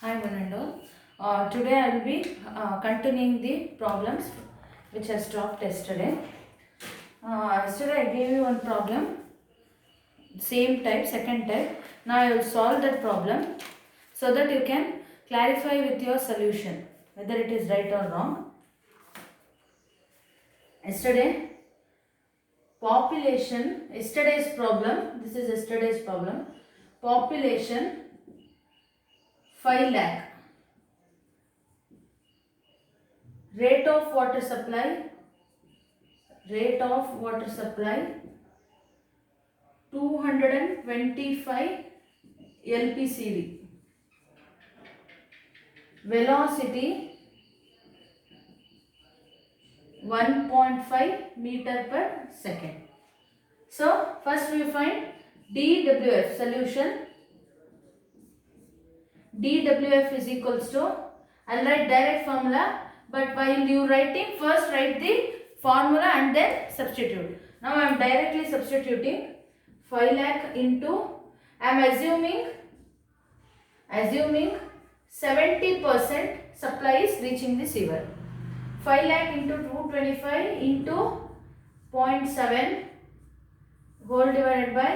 Hi, one and all. Today I will be continuing the problems which I stopped yesterday. Yesterday I gave you one problem, same type, second type. Now I will solve that problem so that you can clarify with your solution whether it is right or wrong. Yesterday's problem, this is yesterday's problem. Population 5 lakh. Rate of water supply 225 LPCV. Velocity 1.5 meter per second. So first we find dWF solution. dWF is equals to, I'll write direct formula, but while you writing, first write the formula and then substitute. Now I am directly substituting 5 lakh into, I am assuming 70% supply is reaching the sewer. 5 lakh into 225 into 0.7 whole divided by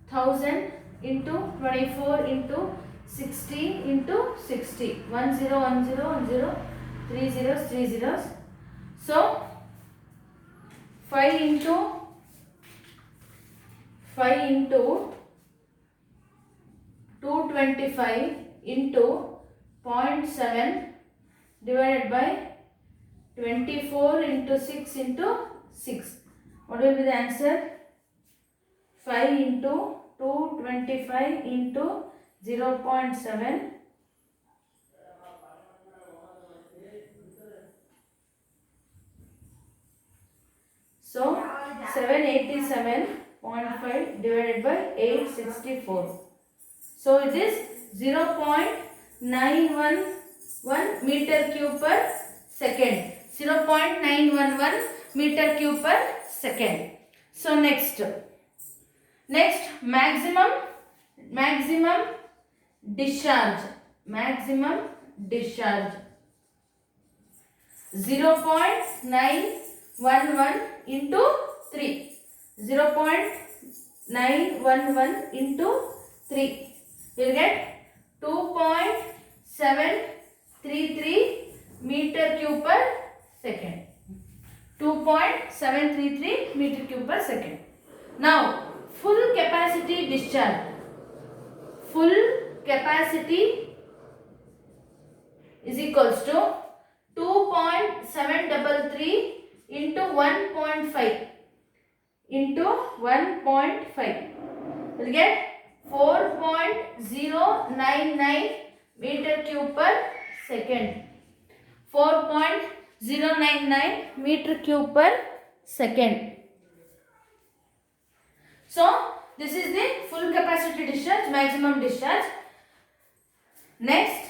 1000 into 24 into 60 into 60. 10 10 10 3 zeros 3 zeros. So 5 into 225 into 0.7 divided by 24 into 6 into 6. What will be the answer? 5 into 225 into 0.7 so 787.5 divided by 864. So it is 0.911 meter cube per second. 0.911 meter cube per second. So next maximum discharge 0.911 into 3. 0.911 into 3. You will get 2.733 meter cube per second. 2.733 meter cube per second. Now full capacity discharge. Full capacity is equals to 2.733 into 1.5 into 1.5. We'll get 4.099 meter cube per second. 4.099 meter cube per second. So this is the full capacity discharge, maximum discharge. Next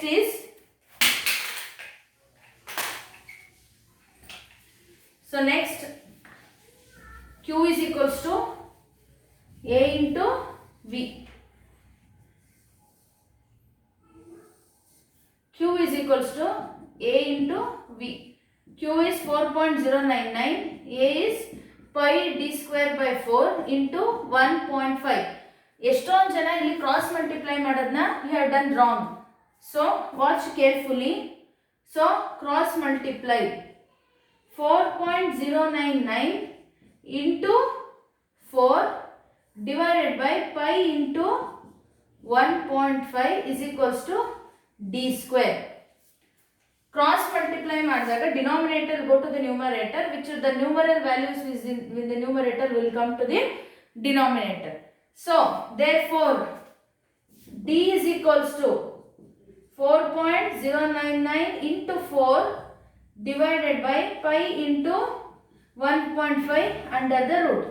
is, so next Q is equals to A into V. Q is equals to A into V. Q is 4.099, A is pi d square by 4 into 1.5. ಎಷ್ಟೊಂದು ಜನ ಇಲ್ಲಿ cross multiply ಮಾಡೋದನ್ನ you have done wrong. So watch carefully. So cross multiply 4.099 into 4 divided by pi into 1.5 is equals to d square. Cross multiply ಮಾಡಿದಾಗ denominator go to the numerator, which the numeral values is in the numerator will come to the denominator. So therefore d is equals to 4.099 into 4 divided by pi into 1.5 under the root.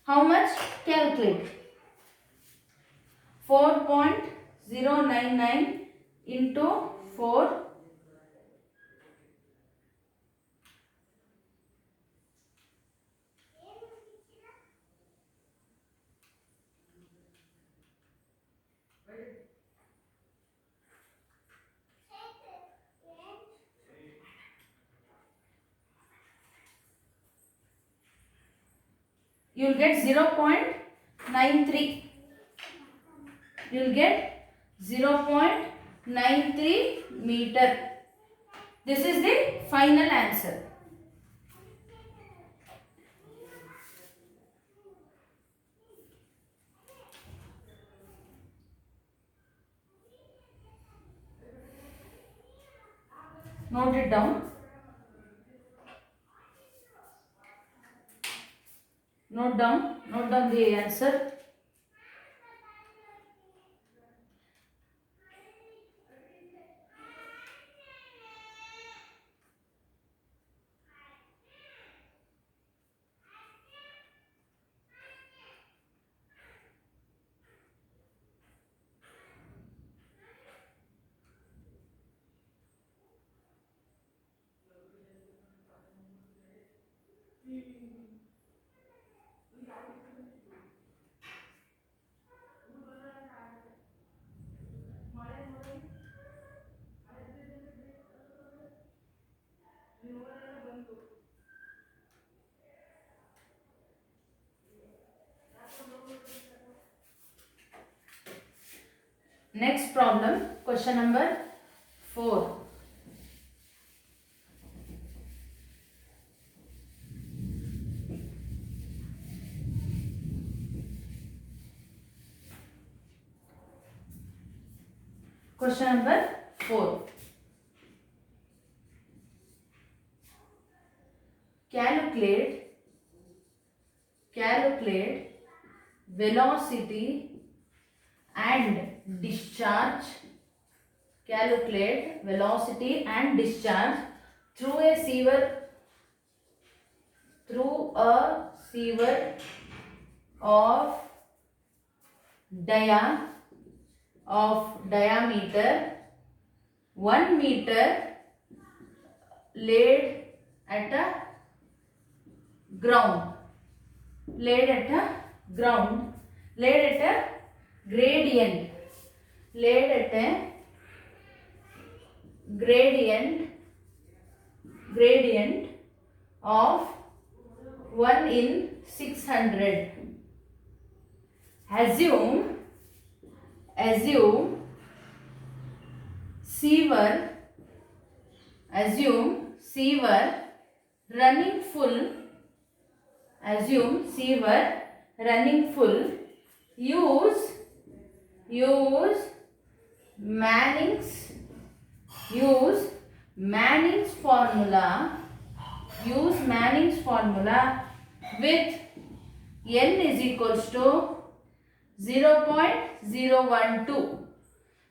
How much? Calculate. 4.099 into 4 . you will get 0.93. You will get 0.93 meter. This is the final answer. Note it down. Note down the answer. Next problem, question number 4. Question number 4. Calculate velocity and discharge. Calculate velocity and discharge through a sieve of diameter 1 meter laid at a gradient. Laid at a gradient of 1 in 600. Assume sieve running full. Use Manning's formula with n is equals to 0.012.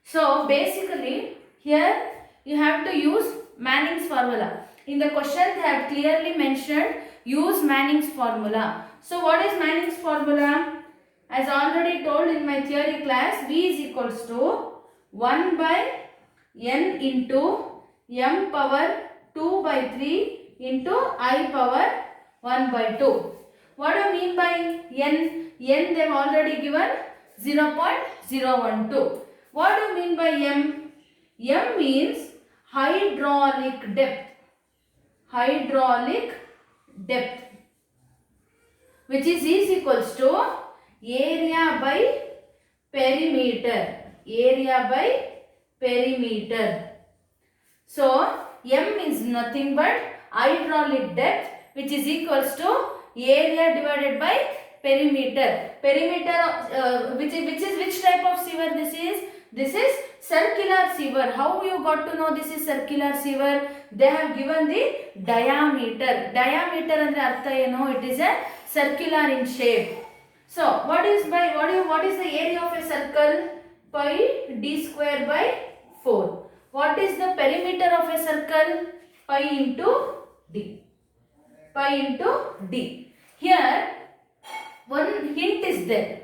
So basically here you have to use Manning's formula. In the question they have clearly mentioned use Manning's formula. So what is Manning's formula? As already told in my theory class, V is equals to 1 by n into m power 2 by 3 into I power 1 by 2. What do you mean by n? N they have already given 0.012. What do you mean by m? M means hydraulic depth. Which is equals to area by perimeter. So m is nothing but hydraulic depth, which is equals to area divided by perimeter. Which type of sieve this is? This is circular sieve. How you got to know this is circular sieve? They have given the diameter. Diameter andre artha eno? It is a circular in shape. So what is the area of a circle? Pi d square by 4. What is the perimeter of a circle? Pi into d. Here one hint is there.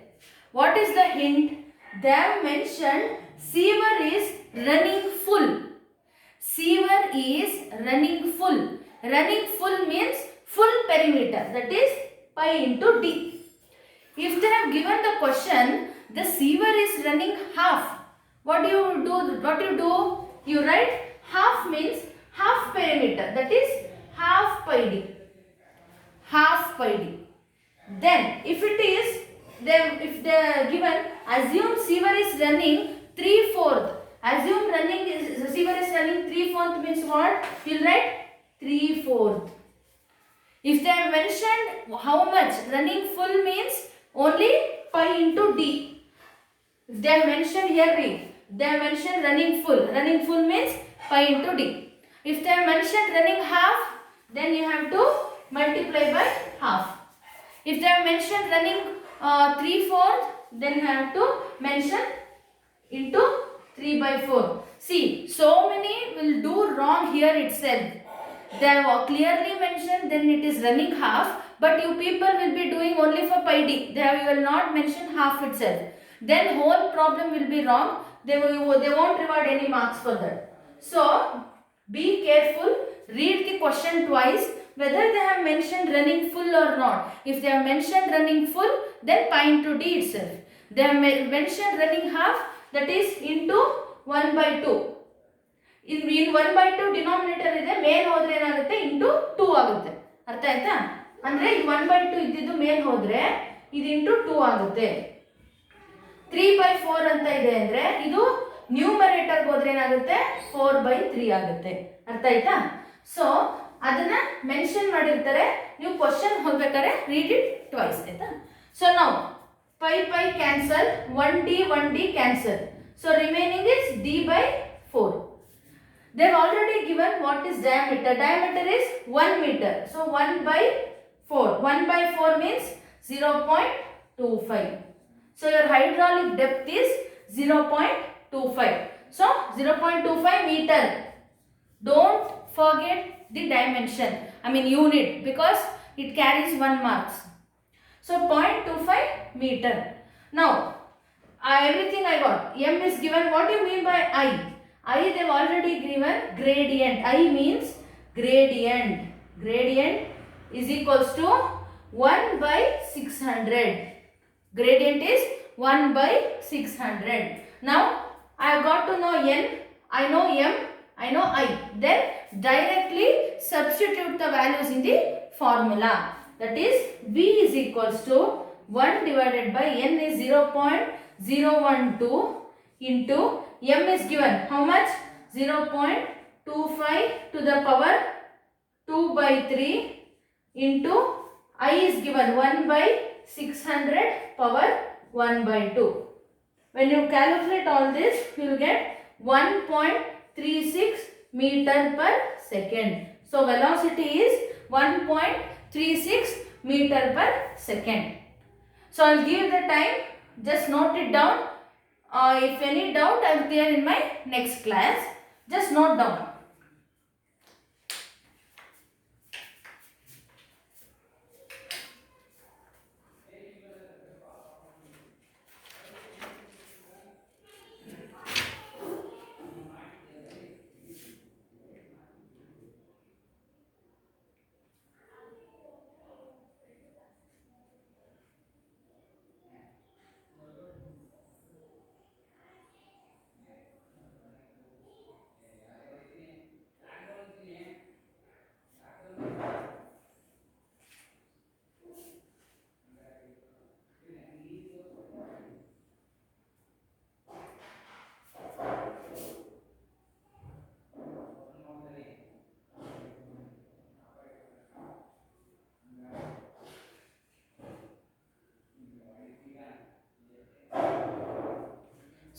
What is the hint? They have mentioned sieve is running full. Running full means full perimeter. That is pi into d. If they have given the question, the sieve is running half. What do you do? You write half means half perimeter. That is half pi d. Then if it is, then if they are given, assume Siva is running 3/4. Assume Siva is running 3/4 means what? We'll write 3/4. If they have mentioned how much running full means only pi into d. If they have mentioned here, they have mentioned running full. Running full means pi into d. If they have mentioned running half, then you have to multiply by half. If they have mentioned running 3/4, then you have to mention into 3/4. See, so many will do wrong here itself. They have clearly mentioned, then it is running half, but you people will be doing only for pi d. You will not mention half itself. Then whole problem will be wrong. They won't reward any marks for that. So be careful. Read the question twice whether they have mentioned running full or not. If they have mentioned running full, then pi into d itself. They have mentioned running half, that is into 1/2. In 1/2 denominator ಇದೆ, ಮೇಲ್ ಹೋದ್ರೆ ಏನಾಗುತ್ತೆ into 2 ಆಗುತ್ತೆ. ಅರ್ಥ ಆಯ್ತಾ? ಅಂದ್ರೆ 1/2 ಇದ್ದಿದ್ದು ಮೇಲ್ ಹೋದ್ರೆ ಇದು ಇಂಟು 2 ಆಗುತ್ತೆ. 3/4 ಅಂತ ಇದೆ ಅಂದ್ರೆ ಇದು ನ್ಯೂಮರೇಟರ್ ಹೋದ್ರೆ ಏನಾಗುತ್ತೆ 4/3 ಆಗುತ್ತೆ. ಅರ್ಥ ಆಯ್ತಾ? ಸೊ ಅದನ್ನ ಮೆನ್ಷನ್ ಮಾಡಿರ್ತಾರೆ. ನೀವು ಕ್ವಶನ್ ಹೋಗ್ಬೇಕಾದ್ರೆ ರೀಡ್ ಇಟ್ ಟ್ವೈಸ್. ಆಯ್ತಾ? So now pi cancel, 1d cancel. So remaining is d/4. They have already given what is diameter. Diameter is 1 meter. So 1/4. 1/4 means 0.25. So your hydraulic depth is 0.25. So 0.25 meter. Don't forget the dimension. Unit, because it carries 1 marks. So 0.25 meter. Now everything I got. M is given. What do you mean by I? I they have already given gradient. I means gradient. Gradient is equals to 1/600. Gradient is 1/600. Now I have got to know n. I know m. I know I. Then directly substitute the values in the formula. That is V is equals to 1 divided by n is 0.012 into m is given how much? 0.25 to the power 2/3 into I is given 1/600 power 1/2. When you calculate all this, you will get 1.36 meter per second. So velocity is 1.36 meter per second. So I will give the time. Just note it down. If any doubt, I will clear in my next class. Just note down.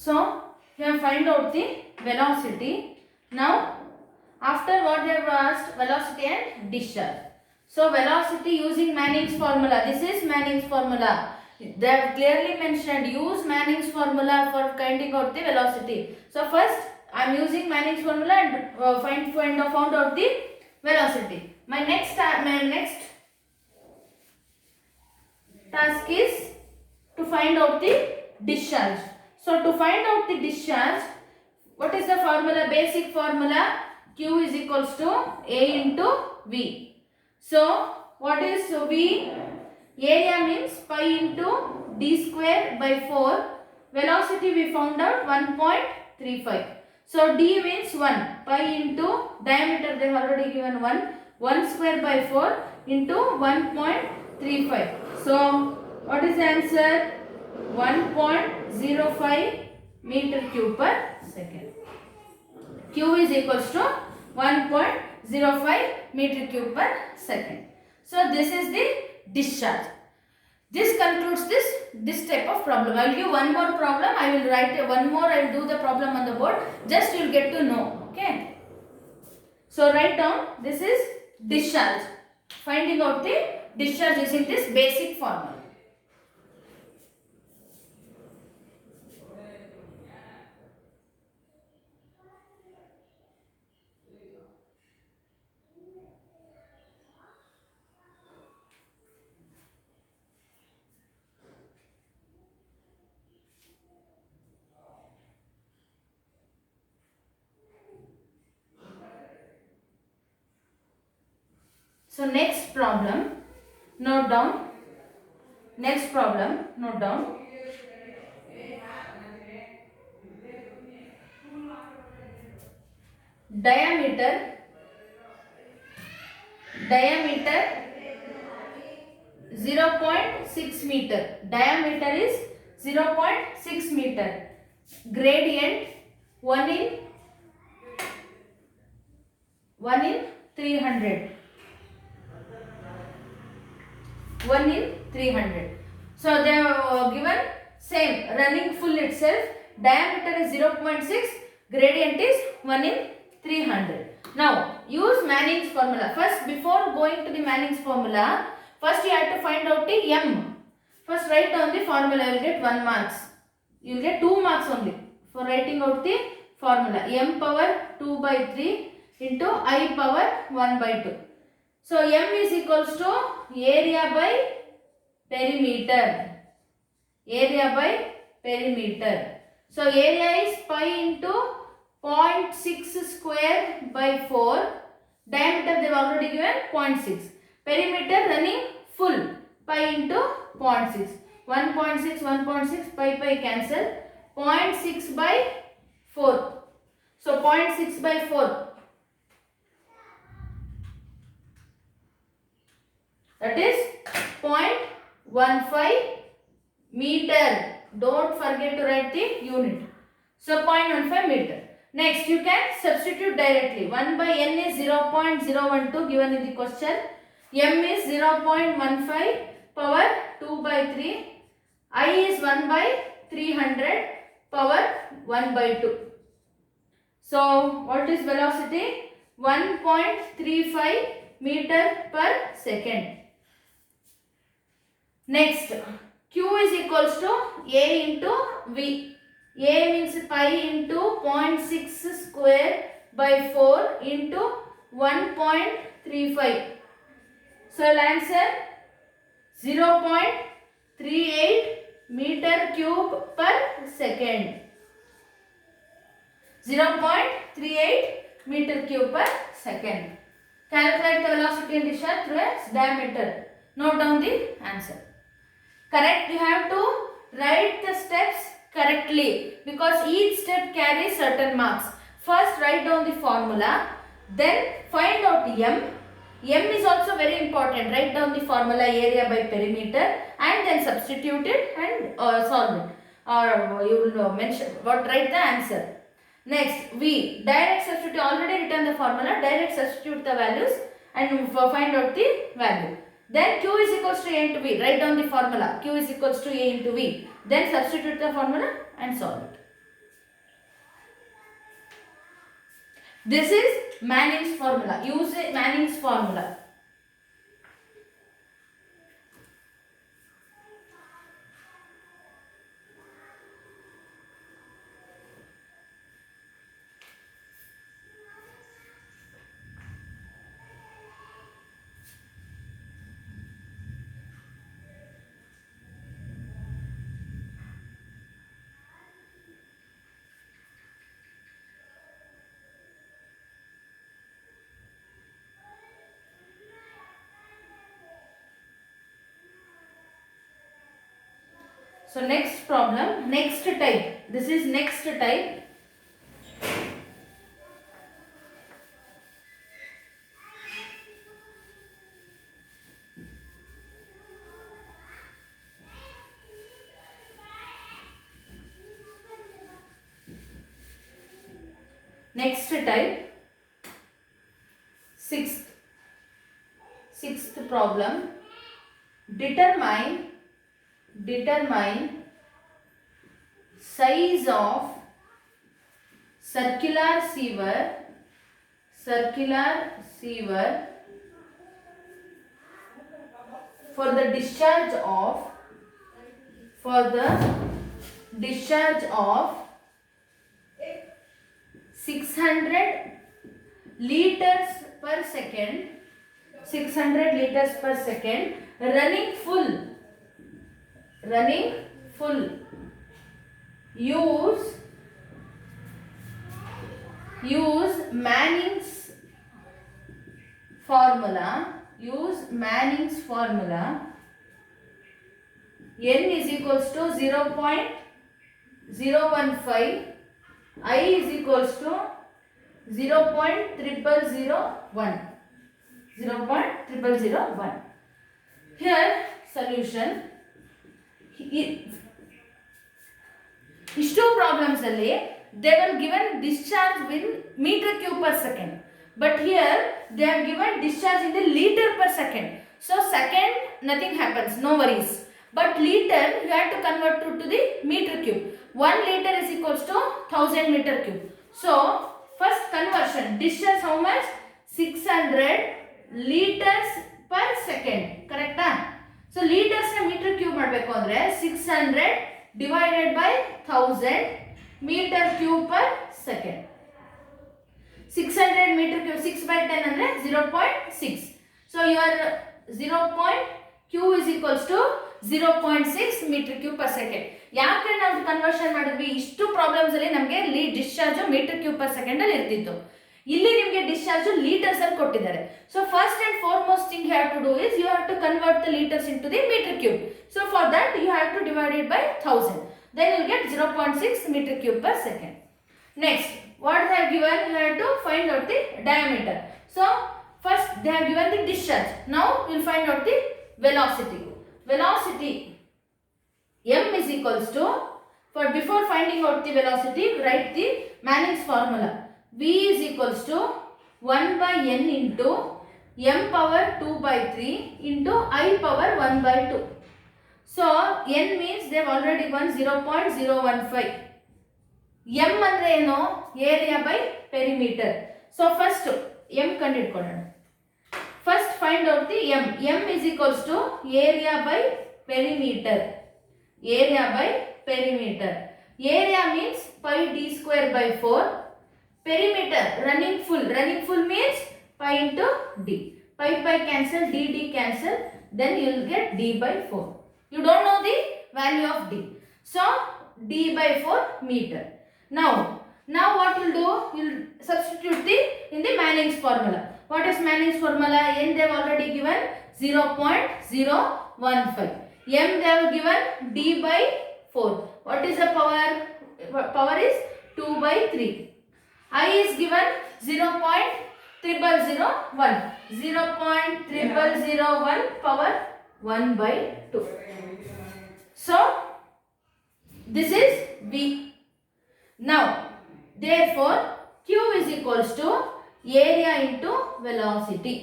So we have find out the velocity. Now after what they have asked, velocity and discharge. So velocity using Manning's formula. This is Manning's formula. They have clearly mentioned use Manning's formula for finding out the velocity. So first I am using Manning's formula and found out the velocity. My next task is to find out the discharge. So to find out the discharge, what is the formula? Basic formula, Q is equals to A into V. So what is V? Area means pi into d square by 4. Velocity we found out 1.35. So d means 1. Pi into diameter they have already given 1. 1 square by 4 into 1.35. So what is the answer? 1.05 meter cube per second. Q is equals to 1.05 meter cube per second. So this is the discharge. This concludes this type of problem. I will give one more problem. I will write one more. I will do the problem on the board. Just you will get to know. Okay. So write down. This is discharge. Finding out the discharge using this basic formula. So next problem, note down. Next problem, note down. Diameter 0.6 meter. Diameter is 0.6 meter. Gradient 1 in 300. 1 in 300. So they have given same running full itself. Diameter is 0.6. Gradient is 1 in 300. Now use Manning's formula. First, before going to the Manning's formula, first you have to find out the M. First write down the formula. You will get 1 marks. You will get 2 marks only for writing out the formula. M power 2 by 3 into I power 1 by 2. So M is equals to area by perimeter. Area by perimeter. So area is pi into 0.6 square by 4. Diameter they have already given 0.6. Perimeter running full, pi into 0.6. 1.6, 1.6, pi cancel. 0.6 by 4. So 0.6 by 4. That is 0.15 meter. Don't forget to write the unit. So 0.15 meter. Next you can substitute directly. 1 by n is 0.012 given in the question. M is 0.15 power 2 by 3. I is 1 by 300 power 1 by 2. So what is velocity? 1.35 meter per second. Next, Q is equals to A into V. A means pi into 0.6 square by 4 into 1.35. So I'll answer 0.38 meter cube per second. 0.38 meter cube per second. Calculate the velocity and discharge through a diameter. Note down the answer. Correct, you have to write the steps correctly because each step carries certain marks. First write down the formula, then find out M. M is also very important. Write down the formula area by perimeter and then substitute it and solve it. Or you will mention write the answer. Next, V. Direct substitute. Already written the formula. Direct substitute the values and find out the value. Then Q is equals to A into V. Write down the formula. Q is equals to A into V. Then substitute the formula and solve it. This is Manning's formula. Use Manning's formula. So next problem, next type. This is next type. Next type, sixth problem. Determine size of circular sieve for the discharge of 600 liters per second, running full. Use Manning's formula. N is equals to 0.015, I is equals to 0.0001. Here solution. These two problems they were given discharge in meter cube per second, but here they are given discharge in the liter per second. So second nothing happens, no worries, but liter you have to convert to the meter cube. 1 liter is equals to 1000 meter cube. So first conversion, discharge how much? 600 liters per second, correct? So liters na meter cube ಮಾಡಬೇಕು ಅಂದ್ರೆ 600 divided by 1000 meter cube per second. 600 meter cube, 6 by 10 ಅಂದ್ರೆ 0.6. So your 0. Q is equals to 0.6 meter cube per second. ಯಾಕೆ ನಾವು conversion ಮಾಡಿದ್ವಿ? ಇಷ್ಟು problems ಅಲ್ಲಿ ನಮಗೆ discharge metre cube per second ಅಲ್ಲಿ ಇರ್ತಿತ್ತು. ಇಲ್ಲಿ ನಿಮಗೆ ಡಿಸ್ಚಾರ್ಜ್ ಲೀಟರ್ಸ್ ಅಲ್ಲಿ ಕೊಟ್ಟಿದ್ದಾರೆ. So first and foremost thing you have to do is you have to convert the litres into the metre cube. So for that you have to divide it by 1000. Then you will get 0.6 meter cube per second. Next, what they have given, you have to find out the diameter. So first they have given the discharge. Now we will find out the velocity. M is equals to, for before finding out the velocity, write the Manning's formula. V is equals to 1 by n into m power 2 by 3 into I power 1 by 2. So n means they have already given 0.015. M andre eno? Area by perimeter. So first m ಕಂಡುಹಿಡಿಕೊಳ್ಳೋಣ. First find out the m. M is equals to area by perimeter. Area means pi d square by 4. Perimeter, running full means pi into d. Pi cancel, d cancel, then you will get d by 4. You don't know the value of d. So d by 4 meter. Now what you will do? You will substitute in the Manning's formula. What is Manning's formula? N they have already given 0.015. M they have given d by 4. What is the power? Power is 2 by 3. I is given 0.0001. 0.0001 power 1 by 2. So this is V. Now therefore Q is equals to area into velocity.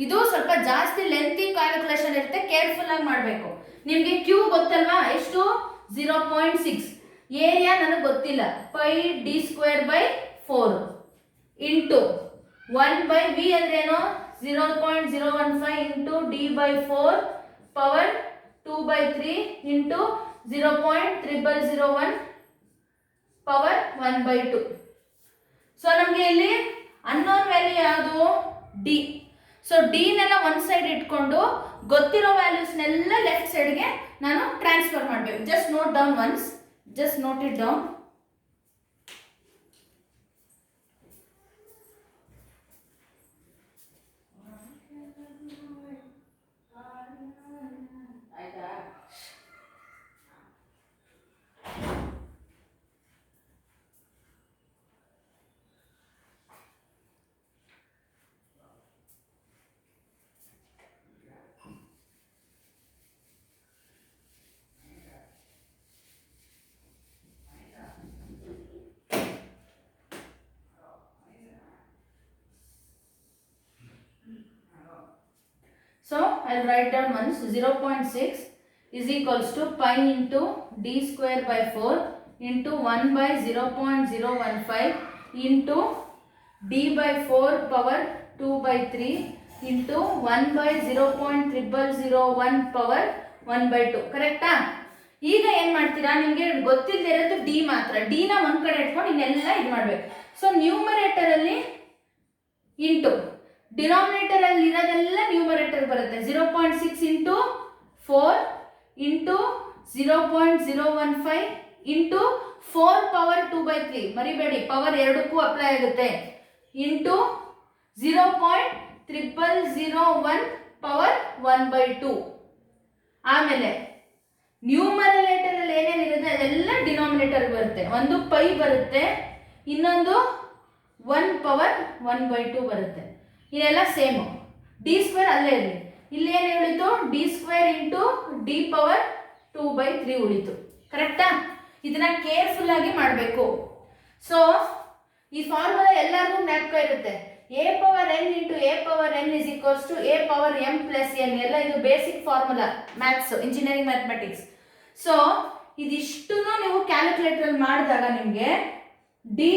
ಇದು ಸ್ವಲ್ಪ ಜಾಸ್ತಿ lengthy calculation ಇರುತ್ತೆ, careful ಆಗಿ ಮಾಡಬೇಕು. ನಿಮಗೆ Q ಗೊತ್ತಲ್ವಾ? ಎಷ್ಟು? 0.6. Area ನನಗೆ ಗೊತ್ತಿಲ್ಲ, pi D square by 4 into 1 by V ಅಂದ್ರೆ ಏನು? 0.015 into D by 4 power 2 by 3 into 0.0001 power 1 by 2. So ನಮಗೆ ಇಲ್ಲಿ ಅನ್ನೋನ್ ವ್ಯಾಲ್ಯೂ ಯಾವುದು? ಡಿ. ಸೊ ಡಿ ನೆಲ್ಲ ಒಂದು ಸೈಡ್ ಇಟ್ಕೊಂಡು ಗೊತ್ತಿರೋ ವ್ಯಾಲ್ಯೂಸ್ನೆಲ್ಲ ಲೆಫ್ಟ್ ಸೈಡ್ಗೆ ನಾನು ಟ್ರಾನ್ಸ್ಫರ್ ಮಾಡಬೇಕು. Just note down once, just note it down. I'll write down once. 0.6 is equals to pi into d square by 4 into 1 by 0.015 into d by 4 power 2 by 3 into 1 by 0.0001 power 1 by 2. ಕರೆಕ್ಟಾ? ಈಗ ಏನು ಮಾಡ್ತೀರಾ, ನಿಮಗೆ ಗೊತ್ತಿಲ್ಲದೆ ಇರೋದು D ಮಾತ್ರ. ಡಿನ ಒಂದು ಕಡೆ ಇಟ್ಕೊಂಡು ಇನ್ನೆಲ್ಲ ಇದು ಮಾಡಬೇಕು. ಸೊ ನ್ಯೂಮರೇಟರಲ್ಲಿ ಇಂಟು ಡಿನಾಮಿನೇಟರ್ ಅಲ್ಲಿ ಇರೋದೆಲ್ಲ ನ್ಯೂಮರೇಟರ್ ಬರುತ್ತೆ. 0.6 into 4 into 0.015 into 4 power 2 by 3, ಮರಿಬೇಡಿ ಪವರ್ ಎರಡಕ್ಕೂ ಅಪ್ಲೈ ಆಗುತ್ತೆ, ಇಂಟು 0.0001 ಪವರ್ 1 by 2. ಆಮೇಲೆ ನ್ಯೂಮರೇಟರ್ ಅಲ್ಲಿ ಏನೇನಿರುತ್ತೆ ಅದೆಲ್ಲ ಡಿನಾಮಿನೇಟರ್ ಬರುತ್ತೆ. ಒಂದು ಪೈ ಬರುತ್ತೆ, ಇನ್ನೊಂದು 1 ಪವರ್ 1 by 2 ಬರುತ್ತೆ. ಇದೆಲ್ಲ ಸೇಮು. ಡಿ ಸ್ಕ್ವೇರ್ ಅಲ್ಲೇ ಇರಲಿ. ಇಲ್ಲಿ ಏನು ಉಳಿತು, D square into D power 2 by 3 ಉಳಿತು. ಕರೆಕ್ಟಾ? ಇದನ್ನ ಕೇರ್ಫುಲ್ ಆಗಿ ಮಾಡಬೇಕು. ಸೊ ಈ ಫಾರ್ಮುಲಾ ಎಲ್ಲರಿಗೂ ಜ್ಞಾಪಕ ಇರುತ್ತೆ. A power N into A power N is equals to A power M plus N. ಎಲ್ಲ ಇದು basic formula maths, engineering mathematics. So ಇದಿಷ್ಟು ನೀವು ಕ್ಯಾಲ್ಕುಲೇಟರ್ ಮಾಡಿದಾಗ ನಿಮಗೆ ಡಿ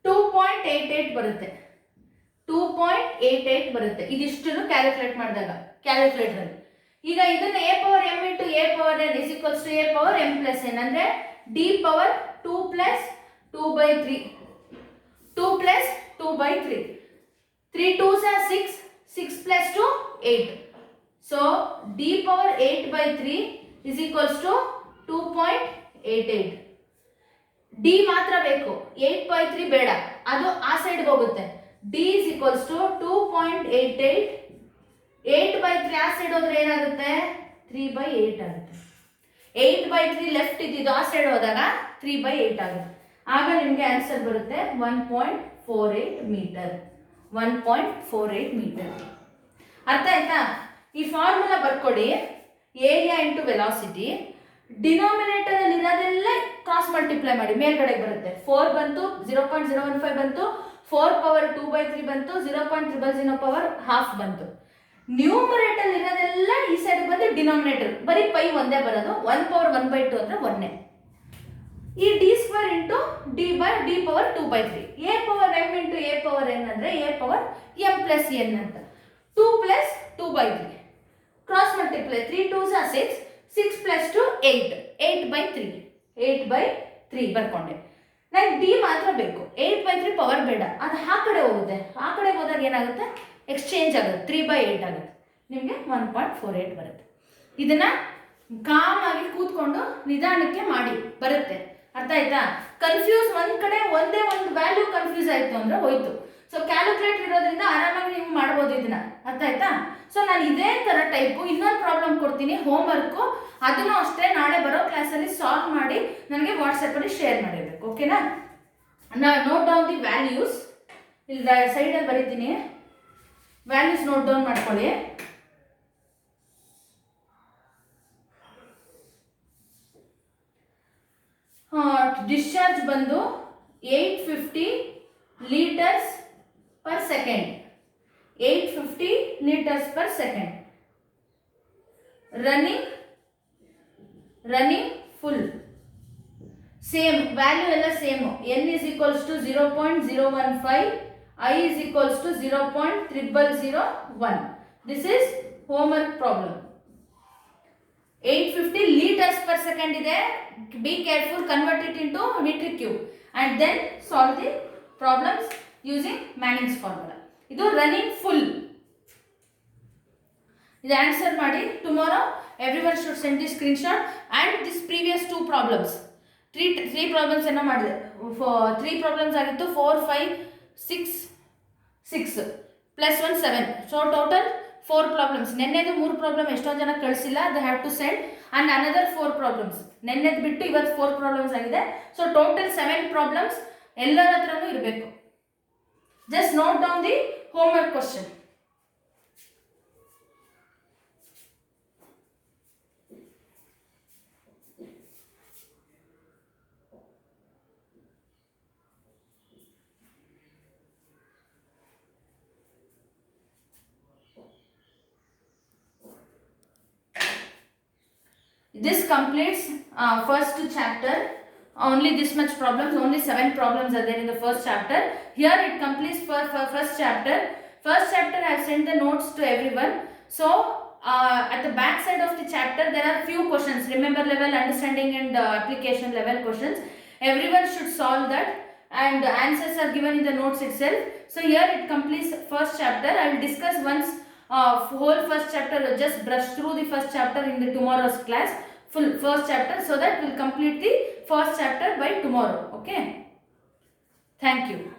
2.88 ಬರುತ್ತೆ. 2.88 ಬರುತ್ತೆ. ಇದಿಷ್ಟು ಕ್ಯಾಲ್ಕುಲೇಟ್ ಮಾಡಿದಾಗ ಕ್ಯಾಲ್ಕುಲೇಟರ್. ಈಗ ಇದನ್ನ A power M into A power N is equals to A power M plus N ಅಂದ್ರೆ D power 2 plus 2 by 3. 2 plus 2 by 3. 3 2s are 6. 6 plus 2 8. So d power 8 by 3 is equals to 2.88. d ಮಾತ್ರ ಬೇಕು, 8 by 3 ಬೇಡ, ಅದು ಆ side ಹೋಗುತ್ತೆ. d is equals to 2.88. 8 by 3 ಆ side ಹೋದ್ರೆ ಏನಾಗುತ್ತೆ, 3 by 8 ಆಗುತ್ತೆ. 8 by 3 ಲೆಫ್ಟ್ ಇದ್ದಿದ್ದು ಆ ಸೈಡ್ ಹೋದಾಗ 3 by 8 ಆಗುತ್ತೆ. ಆಗ ನಿಮಗೆ ಆನ್ಸರ್ ಬರುತ್ತೆ 1.48 ಮೀಟರ್. 1.48 ಮೀಟರ್. ಅರ್ಥ ಆಯ್ತಾ? ಈ ಫಾರ್ಮುಲಾ ಬರ್ಕೊಡಿ. ಏರಿಯಾ ಇಂಟು ವೆಲಾಸಿಟಿ, ಡಿನಾಮಿನೇಟರ್ ಅಲ್ಲಿ ಇರೋದೆಲ್ಲ ಕ್ರಾಸ್ ಮಲ್ಟಿಪ್ಲೈ ಮಾಡಿ ಮೇಲ್ಗಡೆ ಬರುತ್ತೆ. 4 ಬಂತು, 0.015 ಬಂತು, 4 ಪವರ್ 2 by 3 ಬಂತು, 0.000 ಪವರ್ ಹಾಫ್ ಬಂತು. ನ್ಯೂಮರೇಟರ್ ಇರೋದೆಲ್ಲ ಈ ಸೈಡ್ ಬಂದು ಡಿನಾಮಿನೇಟರ್ ಬರೀ ಪೈ ಒಂದೇ ಬರೋದು. 1 ಪವರ್ 1 by 2 ಅಂದ್ರೆ 1. ಈ d square into D by d power 2 by 3. A power M into A power n ಅಂದ್ರೆ a power M plus n ಅಂತ. 2 plus 2 by 3 cross multiply. 3 2s are 6. 6 plus 2 8. 8 by 3. 8 by 3 ಬರ್ಕೊಂಡೆ. ನನಗೆ D ಮಾತ್ರ ಬೇಕು. 8 by 3 power ಬೇಡ, ಅದು ಆ ಕಡೆ ಹೋಗುತ್ತೆ. ಆ ಕಡೆ ಹೋದಾಗ ಏನಾಗುತ್ತೆ, ಎಕ್ಸ್ಚೇಂಜ್ ಆಗುತ್ತೆ. 3 by 8 ಆಗುತ್ತೆ. ನಿಮಗೆ 1.48 ಬರುತ್ತೆ. ಇದನ್ನ ಕಾಮ್ ಆಗಿ ಕೂತ್ಕೊಂಡು ನಿಧಾನಕ್ಕೆ ಮಾಡಿ ಬರುತ್ತೆ. ಅರ್ಥ ಆಯ್ತಾ? ಕನ್ಫ್ಯೂಸ್ ಒಂದ್ ಕಡೆ ಒಂದೇ ಒಂದು ವ್ಯಾಲ್ಯೂ ಕನ್ಫ್ಯೂಸ್ ಆಯ್ತು ಅಂದ್ರೆ ಹೋಯ್ತು. ಸೊ ಕ್ಯಾಲ್ಕುಲೇಟರ್ ಇರೋದ್ರಿಂದ ಆರಾಮಾಗಿ ನೀವು ಮಾಡ್ಬೋದು ಇದನ್ನ. ಅರ್ಥ ಆಯ್ತಾ? ಸೊ ನಾನು ಇದೇ ತರ ಟೈಪು ಇನ್ನೊಂದು ಪ್ರಾಬ್ಲಮ್ ಕೊಡ್ತೀನಿ, ಹೋಮ್ ವರ್ಕು. ಅದನ್ನು ಅಷ್ಟೇ ನಾಳೆ ಬರೋ ಕ್ಲಾಸಲ್ಲಿ ಸಾಲ್ವ್ ಮಾಡಿ ನನಗೆ ವಾಟ್ಸಪ್ಪಲ್ಲಿ ಶೇರ್ ಮಾಡಿರ್ಬೇಕು. ಓಕೆನಾ? Note down the values. ಇಲ್ಲಿ ಸೈಡಲ್ಲಿ ಬರೀತೀನಿ, ವ್ಯಾಲ್ಯೂಸ್ ನೋಟ್ ಡೌನ್ ಮಾಡ್ಕೊಳ್ಳಿ. ಡಿಸ್ಚಾರ್ಜ್ ಬಂದು 850 litres per second. 850 litres per second. Running full same value ಎಲ್ಲ same. n is equals to 0.015, I is equals to 0.0001. This is homework problem. 850 liters per second ಇದೆ. Be careful, convert it into metric cube and then solve the problems using Manning's formula. ಇದು running full. ಇದು answer ಮಾಡಿ. Tomorrow everyone should send the screenshot and this previous 2 problems. 3 problems ಏನೋ ಮಾಡಿದೆ. 3 problems ಆಗಿತ್ತು. 4 5 6 plus 1 7. So total 4 problems. ನೆನ್ನೆದು 3 problem ಎಷ್ಟೊಂದು ಜನ ಕಳಿಸಿಲ್ಲ. They have to send and another 4 problems. ನೆನ್ನೆದು ಬಿಟ್ಟು ಇವತ್ತು 4 ಪ್ರಾಬ್ಲಮ್ಸ್ ಆಗಿದೆ. ಸೊ ಟೋಟಲ್ 7 ಪ್ರಾಬ್ಲಮ್ಸ್ ಎಲ್ಲರ ಹತ್ರನೂ ಇರಬೇಕು. Just note down the homework question. This completes first chapter. Only this much problems, only 7 problems are there in the first chapter. Here it completes for first chapter. First chapter I have sent the notes to everyone. So at the back side of the chapter there are few questions, remember level, understanding and application level questions. Everyone should solve that, and the answers are given in the notes itself. So here it completes first chapter. I will discuss once whole first chapter, just brush through the first chapter in the tomorrow's class, full first chapter, so that we'll complete the first chapter by tomorrow. Okay, thank you.